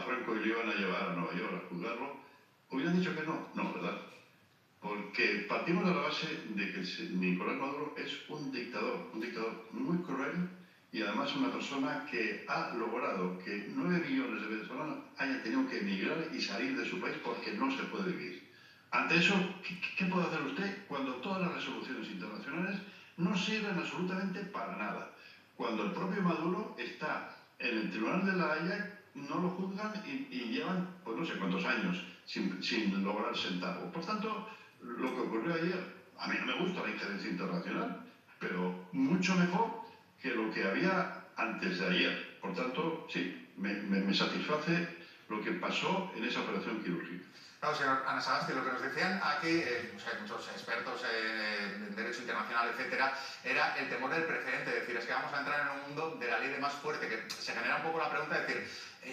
a Franco y le iban a llevar a Nueva York a juzgarlo, hubieran dicho que no. No, ¿verdad? Porque partimos de la base de que Nicolás Maduro es un dictador muy cruel y además una persona que ha logrado que 9 millones de venezolanos hayan tenido que emigrar y salir de su país porque no se puede vivir. Ante eso, ¿qué puede hacer usted cuando todas las resoluciones internacionales no sirven absolutamente para nada? Cuando el propio Maduro está en el Tribunal de la Haya, no lo juzgan y llevan, pues no sé cuántos años sin lograr sentarlo. Por tanto, lo que ocurrió ayer, a mí no me gusta la injerencia internacional, pero mucho mejor que lo que había antes de ayer. Por tanto, sí, me satisface lo que pasó en esa operación quirúrgica. Claro, señor Anasagasti, lo que nos decían aquí muchos expertos en derecho internacional, etcétera, era el temor del precedente, es decir, es que vamos a entrar en un mundo de la ley de más fuerte, que se genera un poco la pregunta de decir,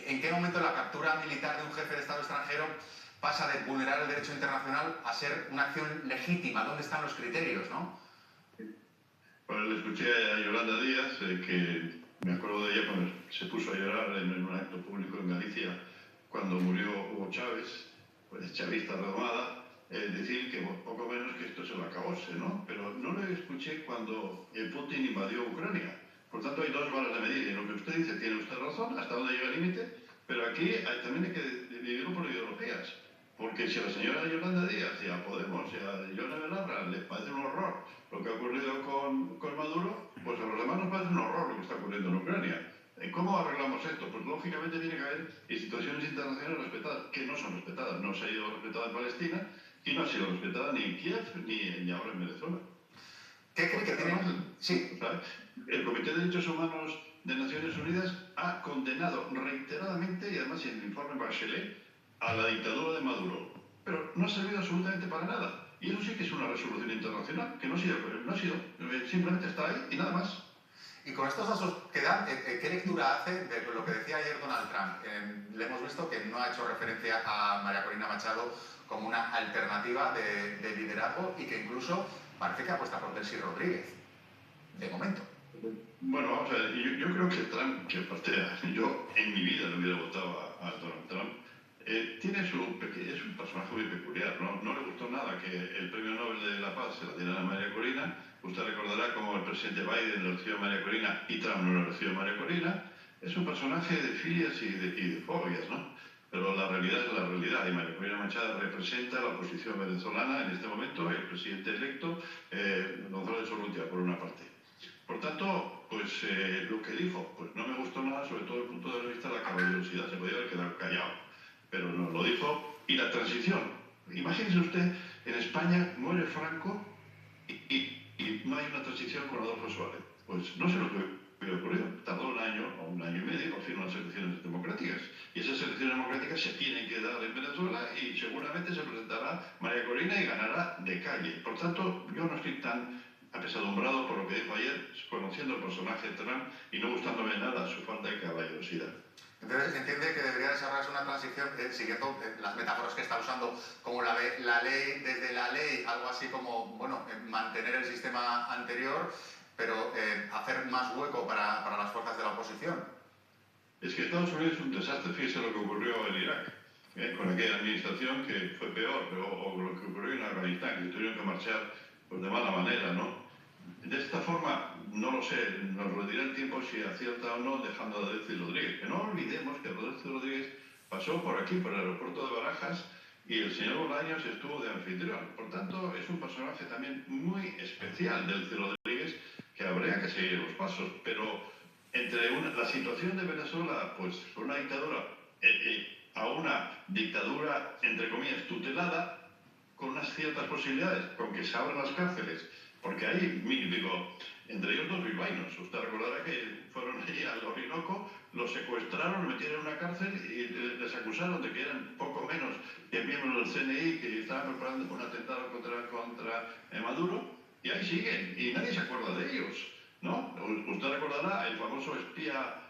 ¿en qué momento la captura militar de un jefe de Estado extranjero pasa de vulnerar el derecho internacional a ser una acción legítima? ¿Dónde están los criterios, no? Bueno, le escuché a Yolanda Díaz, que me acuerdo de ella cuando se puso a llorar en un acto público en Galicia, cuando murió Hugo Chávez, pues chavista redomada, decir que poco menos que esto es el acabose, ¿no? Pero no le escuché cuando Putin invadió Ucrania. Por tanto, hay dos varas de medir. En lo que usted dice, tiene usted razón, hasta dónde llega el límite, pero aquí también hay que dividirlo por ideologías. Porque si a la señora Yolanda Díaz y a Podemos y a Yone Belarra les parece un horror lo que ha ocurrido con Maduro, pues a los demás nos parece un horror lo que está ocurriendo en Ucrania. ¿Cómo arreglamos esto? Pues lógicamente tiene que haber instituciones internacionales respetadas, que no son respetadas. No se ha ido respetada en Palestina y no ha sido respetada ni en Kiev ni ahora en Venezuela. ¿Qué cree que tiene? Sí. El Comité de Derechos Humanos de Naciones Unidas ha condenado reiteradamente, y además en el informe Bachelet, a la dictadura de Maduro. Pero no ha servido absolutamente para nada. Y eso sí que es una resolución internacional, que no ha sido, simplemente está ahí y nada más. Y con estos datos que dan, ¿qué lectura hace de lo que decía ayer Donald Trump? Le hemos visto que no ha hecho referencia a María Corina Machado como una alternativa de liderazgo y que incluso parece que apuesta por Delcy Rodríguez, de momento. Bueno, vamos a ver, yo creo que Trump, yo en mi vida le hubiera votado a Donald Trump. Es un personaje muy peculiar, ¿no? No le gustó nada que el Premio Nobel de la Paz se lo dieran a María Corina. Usted recordará cómo el presidente Biden le recibió a María Corina y Trump no le recibió a María Corina. Es un personaje de filias y de fobias, ¿no? Pero la realidad es la realidad, y María Corina Machado representa la oposición venezolana en este momento, el presidente electo, Gonzalo de Urrutia, por una parte. Por tanto, pues lo que dijo, pues no me gustó nada, sobre todo desde el punto de vista de la caballerosidad, se podía haber quedado callado, pero no lo dijo. Y la transición, imagínese usted, en España muere Franco y no hay una transición con Adolfo Suárez. Pues no sé lo que hubiera ocurrido, tardó un año o un año y medio por fin unas elecciones democráticas. Y esas elecciones democráticas se tienen que dar en Venezuela y seguramente se presentará María Corina y ganará de calle. Por tanto, yo no estoy tan apesadumbrado por lo que dijo ayer, conociendo el personaje de Trump y no gustándome nada su falta de caballerosidad. Entonces, entiende que debería desarrollarse una transición siguiendo las metáforas que está usando, como la ley, desde la ley, algo así como, bueno, mantener el sistema anterior, pero hacer más hueco para las fuerzas de la oposición. Es que Estados Unidos es un desastre, fíjese lo que ocurrió en Irak, con aquella administración que fue peor, o lo que ocurrió en Afganistán, que tuvieron que marchar pues, de mala manera, ¿no? De esta forma, no lo sé, nos lo dirá el tiempo si acierta o no dejando a Delcy Rodríguez. Que no olvidemos que Delcy Rodríguez pasó por aquí, por el aeropuerto de Barajas, y el señor Bolaños estuvo de anfitrión. Por tanto, es un personaje también muy especial, Delcy Rodríguez, que habría que seguir los pasos. Pero entre la situación de Venezuela, pues con una dictadura, a una dictadura, entre comillas, tutelada, con unas ciertas posibilidades, con que se abran las cárceles, porque ahí, digo, entre ellos dos bilbaínos. Usted recordará que fueron allí al Orinoco, los secuestraron, los metieron en una cárcel y les acusaron de que eran poco menos que miembros del CNI que estaban preparando un atentado contra Maduro, y ahí siguen, y nadie se acuerda de ellos, ¿no? Usted recordará el famoso espía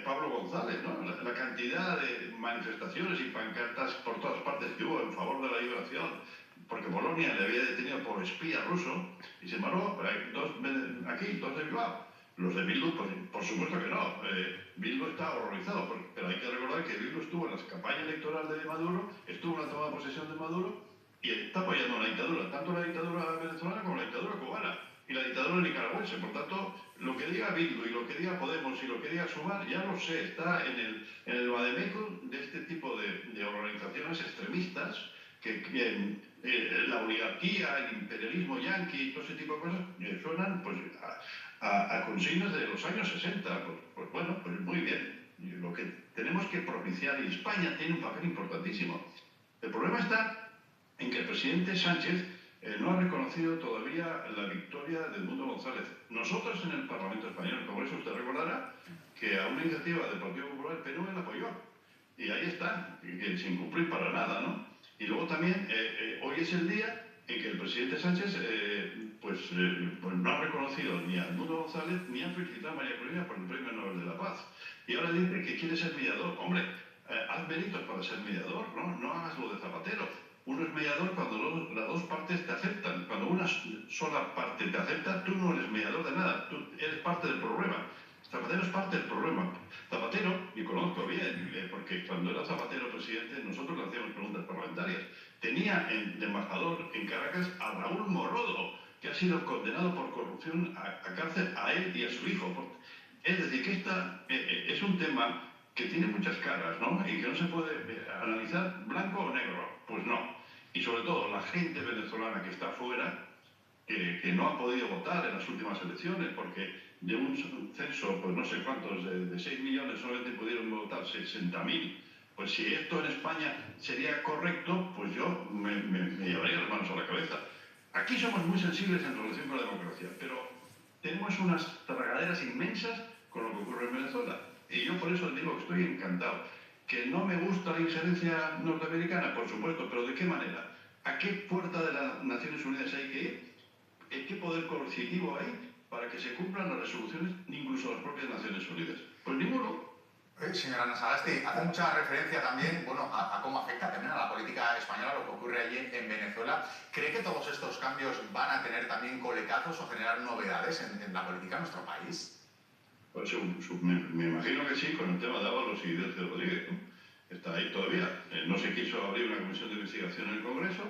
Pablo González, ¿no? La cantidad de manifestaciones y pancartas por todas partes que hubo en favor de la liberación, porque Polonia le había detenido por espía ruso, y sin embargo, hay dos de Bilbao. Los de Bildu, pues, por supuesto que no. Bildu está horrorizado, pero hay que recordar que Bildu estuvo en la campaña electoral de Maduro, estuvo en la toma de posesión de Maduro y está apoyando una dictadura, tanto la dictadura venezolana como la dictadura cubana y la dictadura nicaragüense. Por tanto, lo que diga Bildu y lo que diga Podemos y lo que diga Sumar, ya lo sé, está en el vademecum de este tipo de organizaciones extremistas que la oligarquía, el imperialismo yanqui, todo ese tipo de cosas, suenan pues, a consignas de los años 60. Pues bueno, pues muy bien. Y lo que tenemos que propiciar, y España tiene un papel importantísimo. El problema está en que el presidente Sánchez no ha reconocido todavía la victoria de Edmundo González. Nosotros en el Parlamento Español, el Congreso, usted recordará que a una iniciativa del Partido Popular el PNV la apoyó. Y ahí está, sin cumplir para nada, ¿no? Y luego también, hoy es el día en que el presidente Sánchez pues no ha reconocido ni a Edmundo González ni ha felicitado a María Corina por el Premio Nobel de la Paz. Y ahora dice que quiere ser mediador. Hombre, haz méritos para ser mediador, ¿no? No hagas lo de Zapatero. Uno es mediador cuando las dos partes te aceptan. Cuando una sola parte te acepta, tú no eres mediador de nada, tú eres parte del problema. Zapatero es parte del problema. Zapatero, y conozco bien, porque cuando era Zapatero presidente, nosotros le hacíamos preguntas parlamentarias. Tenía de embajador en Caracas a Raúl Morodo, que ha sido condenado por corrupción a cárcel a él y a su hijo. Es decir, que esta es un tema que tiene muchas caras, ¿no? Y que no se puede analizar blanco o negro. Pues no. Y sobre todo, la gente venezolana que está afuera, que no ha podido votar en las últimas elecciones, porque de un censo, pues no sé cuántos, de 6 millones solamente pudieron votar 60.000. Pues si esto en España sería correcto, pues yo me llevaría las manos a la cabeza. Aquí somos muy sensibles en relación con la democracia, pero tenemos unas tragaderas inmensas con lo que ocurre en Venezuela. Y yo por eso digo que estoy encantado. Que no me gusta la injerencia norteamericana, por supuesto, pero ¿de qué manera? ¿A qué puerta de las Naciones Unidas hay que ir? ¿Qué poder coercitivo hay para que se cumplan las resoluciones, incluso las propias Naciones Unidas? Pues ninguno. Señora Ana Sagasti, hace mucha referencia también bueno, a cómo afecta también a la política española lo que ocurre allí en Venezuela. ¿Cree que todos estos cambios van a tener también coletazos o generar novedades en la política de nuestro país? Pues me imagino que sí, con el tema de Ábalos y Delcio Rodríguez, ¿no? Está ahí todavía. No se quiso abrir una comisión de investigación en el Congreso.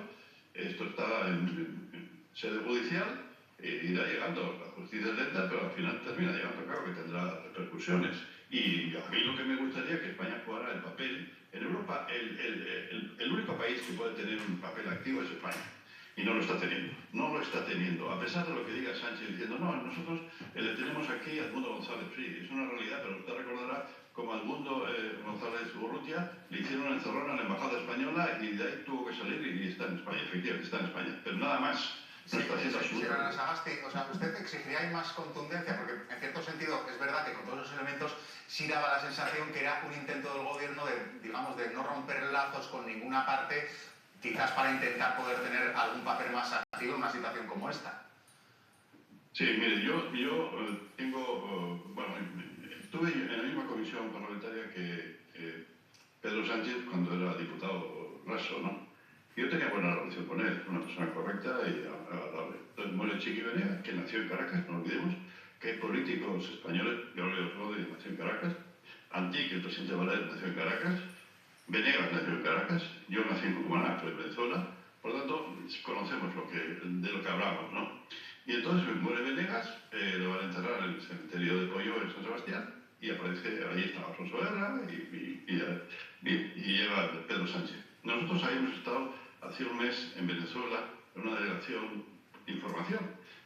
Esto está en sede judicial. Irá llegando. La justicia es lenta, pero al final termina llegando. Claro que tendrá repercusiones. Y a mí lo que me gustaría es que España jugara el papel. En Europa, el único país que puede tener un papel activo es España. Y no lo está teniendo. No lo está teniendo. A pesar de lo que diga Sánchez diciendo, no, nosotros le tenemos aquí a Edmundo González. Sí, es una realidad, pero usted recordará como a Edmundo González Urrutia le hicieron una encerrona en la embajada española y de ahí tuvo que salir y está en España. Efectivamente, está en España. Pero nada más. No está haciendo Señora Ana Sagasti, o sea, ¿usted exigiría más contundencia? Porque en cierto sentido es verdad que con todos esos elementos sí daba la sensación que era un intento del gobierno de, digamos, de no romper lazos con ninguna parte, quizás para intentar poder tener algún papel más activo en una situación como esta. Sí, mire, yo tengo, bueno, estuve en la misma comisión parlamentaria que Pedro Sánchez cuando era diputado raso, ¿no? Yo tenía buena relación con él, una persona correcta y agradable. Entonces muere Chiqui Venegas, que nació en Caracas, no olvidemos, que hay políticos españoles, Gabriel Rodríguez nació en Caracas, Antí, que el presidente Valer nació en Caracas, Venegas nació en Caracas, yo nací en Cumaná, en Venezuela, por lo tanto conocemos de lo que hablamos, ¿no? Y entonces muere Venegas, lo van a enterrar en el cementerio de Pollo en San Sebastián, y aparece, ahí está Alfonso Guerra y llega Pedro Sánchez. Nosotros habíamos estado hace un mes en Venezuela en una delegación de información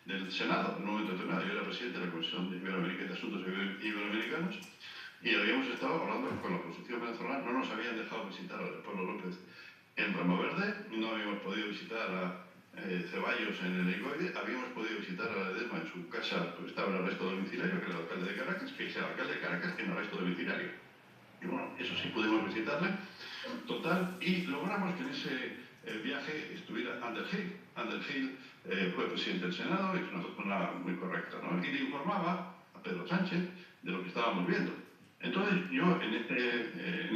del Senado, en un momento determinado. Yo era presidente de la Comisión de Iberoamérica de Asuntos Iberoamericanos y habíamos estado hablando con la oposición venezolana. No nos habían dejado visitar a Leopoldo López en Ramo Verde, no habíamos podido visitar a Ceballos en el Helicoide, habíamos podido visitar a Ledesma en su casa, pues estaba en arresto domiciliario, que era el alcalde de Caracas, que es el alcalde de Caracas en arresto domiciliario. Y bueno, eso sí pudimos visitarle, total, y logramos que en ese viaje estuviera Ander Gil. Ander Gil fue presidente del Senado y es una persona muy correcta, ¿no? Y le informaba a Pedro Sánchez de lo que estábamos viendo. Entonces yo en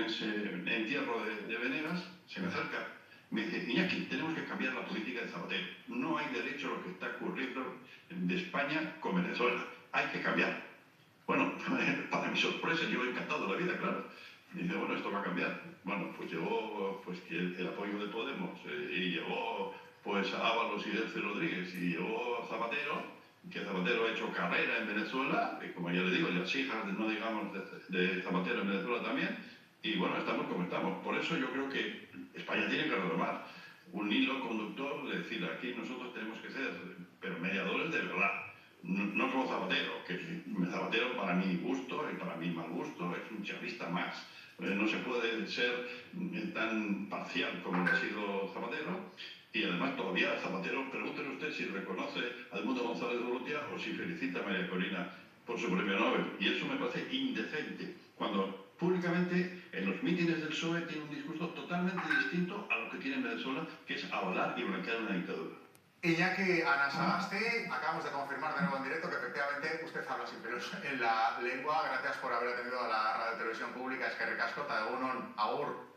ese entierro de Venegas se me acerca, me dice, Iñaki, tenemos que cambiar la política de Zapatero. No hay derecho a lo que está ocurriendo de España con Venezuela. Hay que cambiar. Bueno, para mi sorpresa, yo encantado de la vida, claro. Y dice, bueno, esto va a cambiar. Bueno, pues llevó pues, que el apoyo de Podemos y llevó pues, a Ábalos y Delcy Rodríguez y llevó a Zapatero, que Zapatero ha hecho carrera en Venezuela, y como ya le digo, las hijas, no digamos, de Zapatero en Venezuela también, y bueno, estamos como estamos. Por eso yo creo que España tiene que retomar un hilo conductor de decir, aquí nosotros tenemos que ser, pero mediadores de verdad. No, no como Zapatero, que Zapatero para mi gusto y para mi mal gusto es un chavista más. No se puede ser tan parcial como lo ha sido Zapatero. Y además todavía Zapatero, pregúntele usted si reconoce a Edmundo González de Urrutia o si felicita a María Corina por su premio Nobel. Y eso me parece indecente. Cuando públicamente en los mítines del PSOE tiene un discurso totalmente distinto a lo que tiene en Venezuela, que es avalar y blanquear una dictadura. Iñaki Anasagasti, acabamos de confirmar de nuevo en directo que efectivamente usted habla sin pelos en la lengua. Gracias por haber atendido a la Radio Televisión Pública. Es que recasco, Taegunon, Agur.